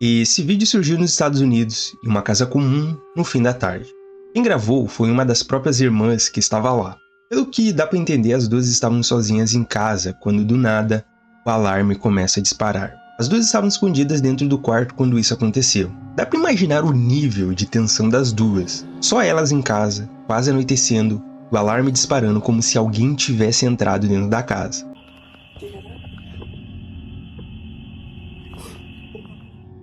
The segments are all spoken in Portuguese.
Esse vídeo surgiu nos Estados Unidos, em uma casa comum, no fim da tarde. Quem gravou foi uma das próprias irmãs que estava lá. Pelo que dá para entender, as duas estavam sozinhas em casa, quando do nada, o alarme começa a disparar. As duas estavam escondidas dentro do quarto quando isso aconteceu. Dá para imaginar o nível de tensão das duas. Só elas em casa, quase anoitecendo, o alarme disparando como se alguém tivesse entrado dentro da casa.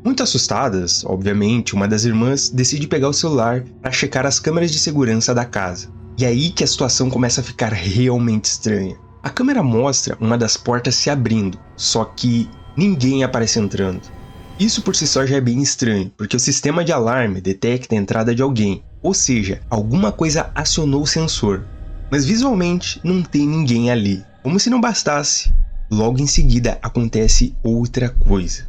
Muito assustadas, obviamente, uma das irmãs decide pegar o celular para checar as câmeras de segurança da casa. E é aí que a situação começa a ficar realmente estranha. A câmera mostra uma das portas se abrindo, só que ninguém aparece entrando. Isso por si só já é bem estranho, porque o sistema de alarme detecta a entrada de alguém, ou seja, alguma coisa acionou o sensor. Mas visualmente não tem ninguém ali. Como se não bastasse, logo em seguida acontece outra coisa.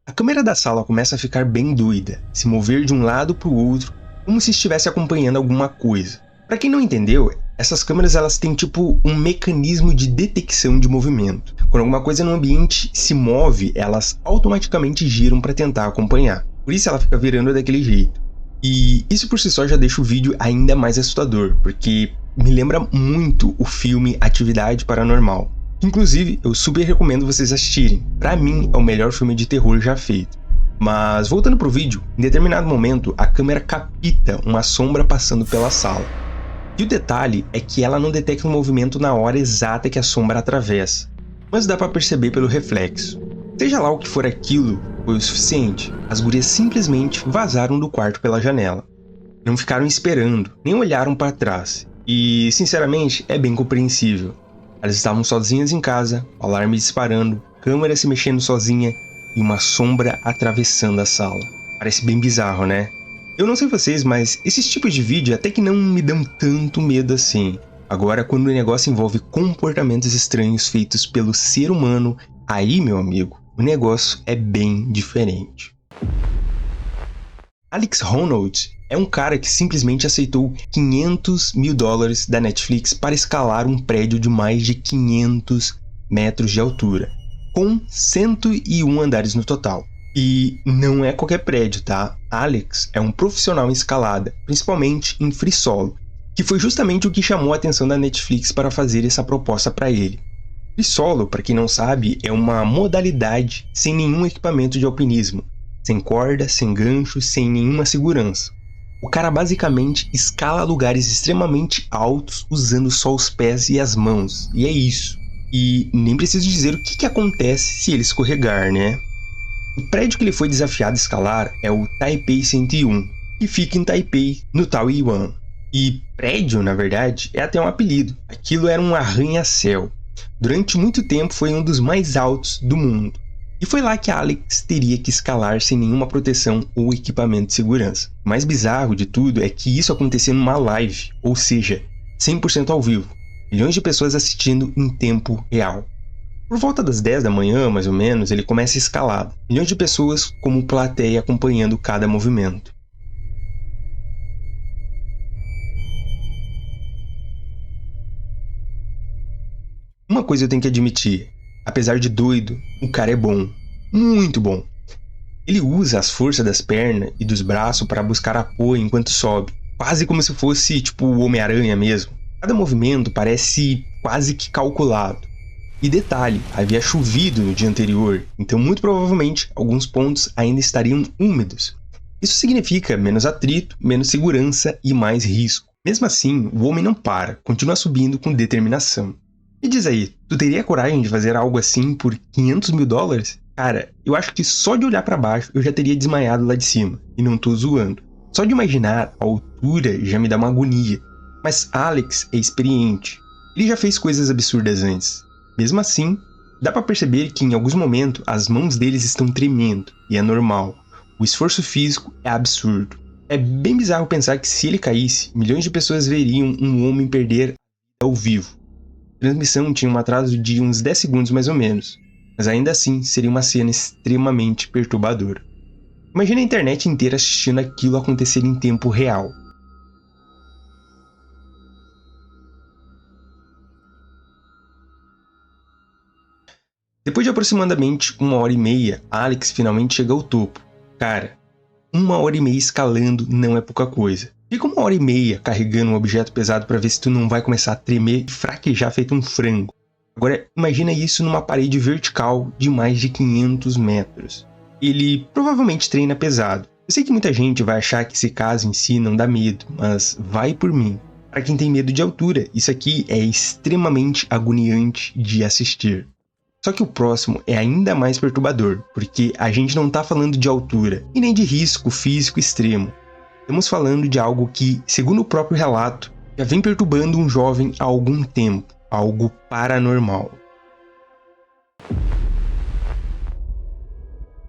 A câmera da sala começa a ficar bem doida, se mover de um lado para o outro, como se estivesse acompanhando alguma coisa. Para quem não entendeu, essas câmeras elas têm tipo um mecanismo de detecção de movimento. Quando alguma coisa no ambiente se move, elas automaticamente giram para tentar acompanhar. Por isso ela fica virando daquele jeito. E isso por si só já deixa o vídeo ainda mais assustador, porque me lembra muito o filme Atividade Paranormal. Inclusive, eu super recomendo vocês assistirem. Pra mim, é o melhor filme de terror já feito. Mas, voltando pro vídeo, em determinado momento, a câmera capta uma sombra passando pela sala. E o detalhe é que ela não detecta o movimento na hora exata que a sombra atravessa, mas dá pra perceber pelo reflexo. Seja lá o que for aquilo, foi o suficiente. As gurias simplesmente vazaram do quarto pela janela. Não ficaram esperando, nem olharam para trás. E, sinceramente, é bem compreensível. Elas estavam sozinhas em casa, o alarme disparando, câmera se mexendo sozinha e uma sombra atravessando a sala. Parece bem bizarro, né? Eu não sei vocês, mas esses tipos de vídeo até que não me dão tanto medo assim. Agora, quando o negócio envolve comportamentos estranhos feitos pelo ser humano, aí, meu amigo, o negócio é bem diferente. Alex Honnold é um cara que simplesmente aceitou $500 mil da Netflix para escalar um prédio de mais de 500 metros de altura, com 101 andares no total. E não é qualquer prédio, tá? Alex é um profissional em escalada, principalmente em free solo, que foi justamente o que chamou a atenção da Netflix para fazer essa proposta para ele. Free solo, para quem não sabe, é uma modalidade sem nenhum equipamento de alpinismo, sem corda, sem gancho, sem nenhuma segurança. O cara basicamente escala lugares extremamente altos usando só os pés e as mãos, e é isso. E nem preciso dizer o que acontece se ele escorregar, né? O prédio que ele foi desafiado a escalar é o Taipei 101, que fica em Taipei, no Taoyuan. E prédio, na verdade, é até um apelido. Aquilo era um arranha-céu. Durante muito tempo foi um dos mais altos do mundo. E foi lá que Alex teria que escalar sem nenhuma proteção ou equipamento de segurança. O mais bizarro de tudo é que isso acontecia numa live, ou seja, 100% ao vivo. Milhões de pessoas assistindo em tempo real. Por volta das 10 da manhã, mais ou menos, ele começa a escalada. Milhões de pessoas como plateia acompanhando cada movimento. Uma coisa eu tenho que admitir. Apesar de doido, o cara é bom. Muito bom. Ele usa as forças das pernas e dos braços para buscar apoio enquanto sobe. Quase como se fosse tipo o Homem-Aranha mesmo. Cada movimento parece quase que calculado. E detalhe, havia chovido no dia anterior, então muito provavelmente alguns pontos ainda estariam úmidos. Isso significa menos atrito, menos segurança e mais risco. Mesmo assim, o homem não para, continua subindo com determinação. Me diz aí, tu teria coragem de fazer algo assim por 500 mil dólares? Cara, eu acho que só de olhar para baixo eu já teria desmaiado lá de cima, e não tô zoando. Só de imaginar a altura já me dá uma agonia. Mas Alex é experiente. Ele já fez coisas absurdas antes. Mesmo assim, dá pra perceber que em alguns momentos as mãos deles estão tremendo, e é normal. O esforço físico é absurdo. É bem bizarro pensar que se ele caísse, milhões de pessoas veriam um homem perder ao vivo. A transmissão tinha um atraso de uns 10 segundos mais ou menos, mas ainda assim seria uma cena extremamente perturbadora. Imagina a internet inteira assistindo aquilo acontecer em tempo real. Depois de aproximadamente 1h30, Alex finalmente chega ao topo. Cara, 1h30 escalando não é pouca coisa. Fica 1h30 carregando um objeto pesado para ver se tu não vai começar a tremer e fraquejar feito um frango. Agora, imagina isso numa parede vertical de mais de 500 metros. Ele provavelmente treina pesado. Eu sei que muita gente vai achar que esse caso em si não dá medo, mas vai por mim. Para quem tem medo de altura, isso aqui é extremamente agoniante de assistir. Só que o próximo é ainda mais perturbador, porque a gente não tá falando de altura e nem de risco físico extremo. Estamos falando de algo que, segundo o próprio relato, já vem perturbando um jovem há algum tempo, algo paranormal.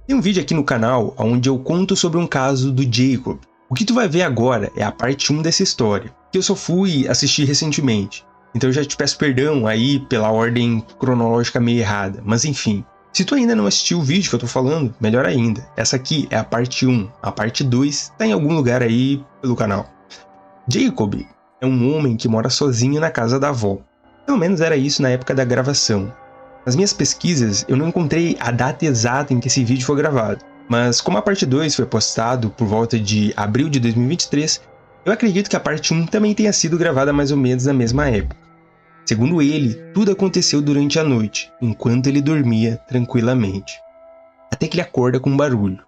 Tem um vídeo aqui no canal onde eu conto sobre um caso do Jacob. O que tu vai ver agora é a parte 1 dessa história, que eu só fui assistir recentemente. Então eu já te peço perdão aí pela ordem cronológica meio errada, mas enfim. Se tu ainda não assistiu o vídeo que eu tô falando, melhor ainda. Essa aqui é a parte 1, a parte 2 tá em algum lugar aí pelo canal. Jacob é um homem que mora sozinho na casa da avó. Pelo menos era isso na época da gravação. Nas minhas pesquisas eu não encontrei a data exata em que esse vídeo foi gravado, mas como a parte 2 foi postado por volta de abril de 2023, eu acredito que a parte 1 também tenha sido gravada mais ou menos na mesma época. Segundo ele, tudo aconteceu durante a noite, enquanto ele dormia tranquilamente. Até que ele acorda com um barulho.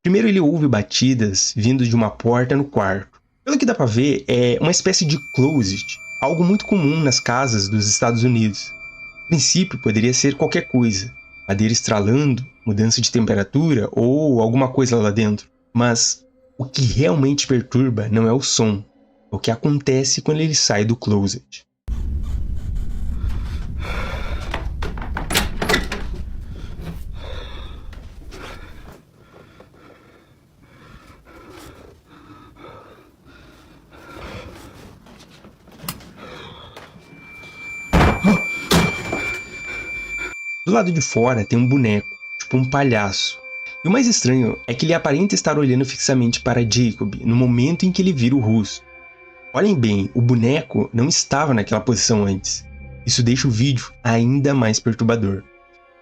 Primeiro ele ouve batidas vindo de uma porta no quarto. Pelo que dá pra ver, é uma espécie de closet, algo muito comum nas casas dos Estados Unidos. A princípio poderia ser qualquer coisa, madeira estralando, mudança de temperatura ou alguma coisa lá dentro. Mas o que realmente perturba não é o som, é o que acontece quando ele sai do closet. Do lado de fora tem um boneco, tipo um palhaço. E o mais estranho é que ele aparenta estar olhando fixamente para Jacob no momento em que ele vira o rosto. Olhem bem, o boneco não estava naquela posição antes. Isso deixa o vídeo ainda mais perturbador.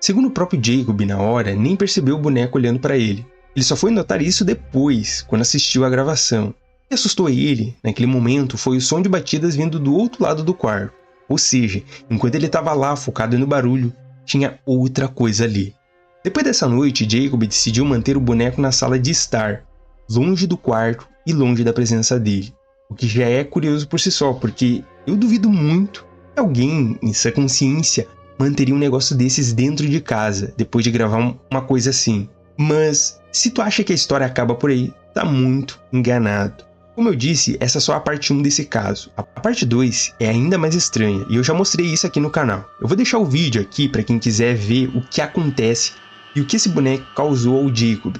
Segundo o próprio Jacob, na hora, nem percebeu o boneco olhando para ele. Ele só foi notar isso depois, quando assistiu a gravação. O que assustou ele, naquele momento, foi o som de batidas vindo do outro lado do quarto. Ou seja, enquanto ele estava lá focado no barulho, tinha outra coisa ali. Depois dessa noite, Jacob decidiu manter o boneco na sala de estar, longe do quarto e longe da presença dele. O que já é curioso por si só, porque eu duvido muito que alguém, em sua consciência, manteria um negócio desses dentro de casa, depois de gravar uma coisa assim. Mas, se tu acha que a história acaba por aí, tá muito enganado. Como eu disse, essa é só a parte 1 desse caso. A parte 2 é ainda mais estranha, e eu já mostrei isso aqui no canal. Eu vou deixar o vídeo aqui para quem quiser ver o que acontece e o que esse boneco causou ao Jacob.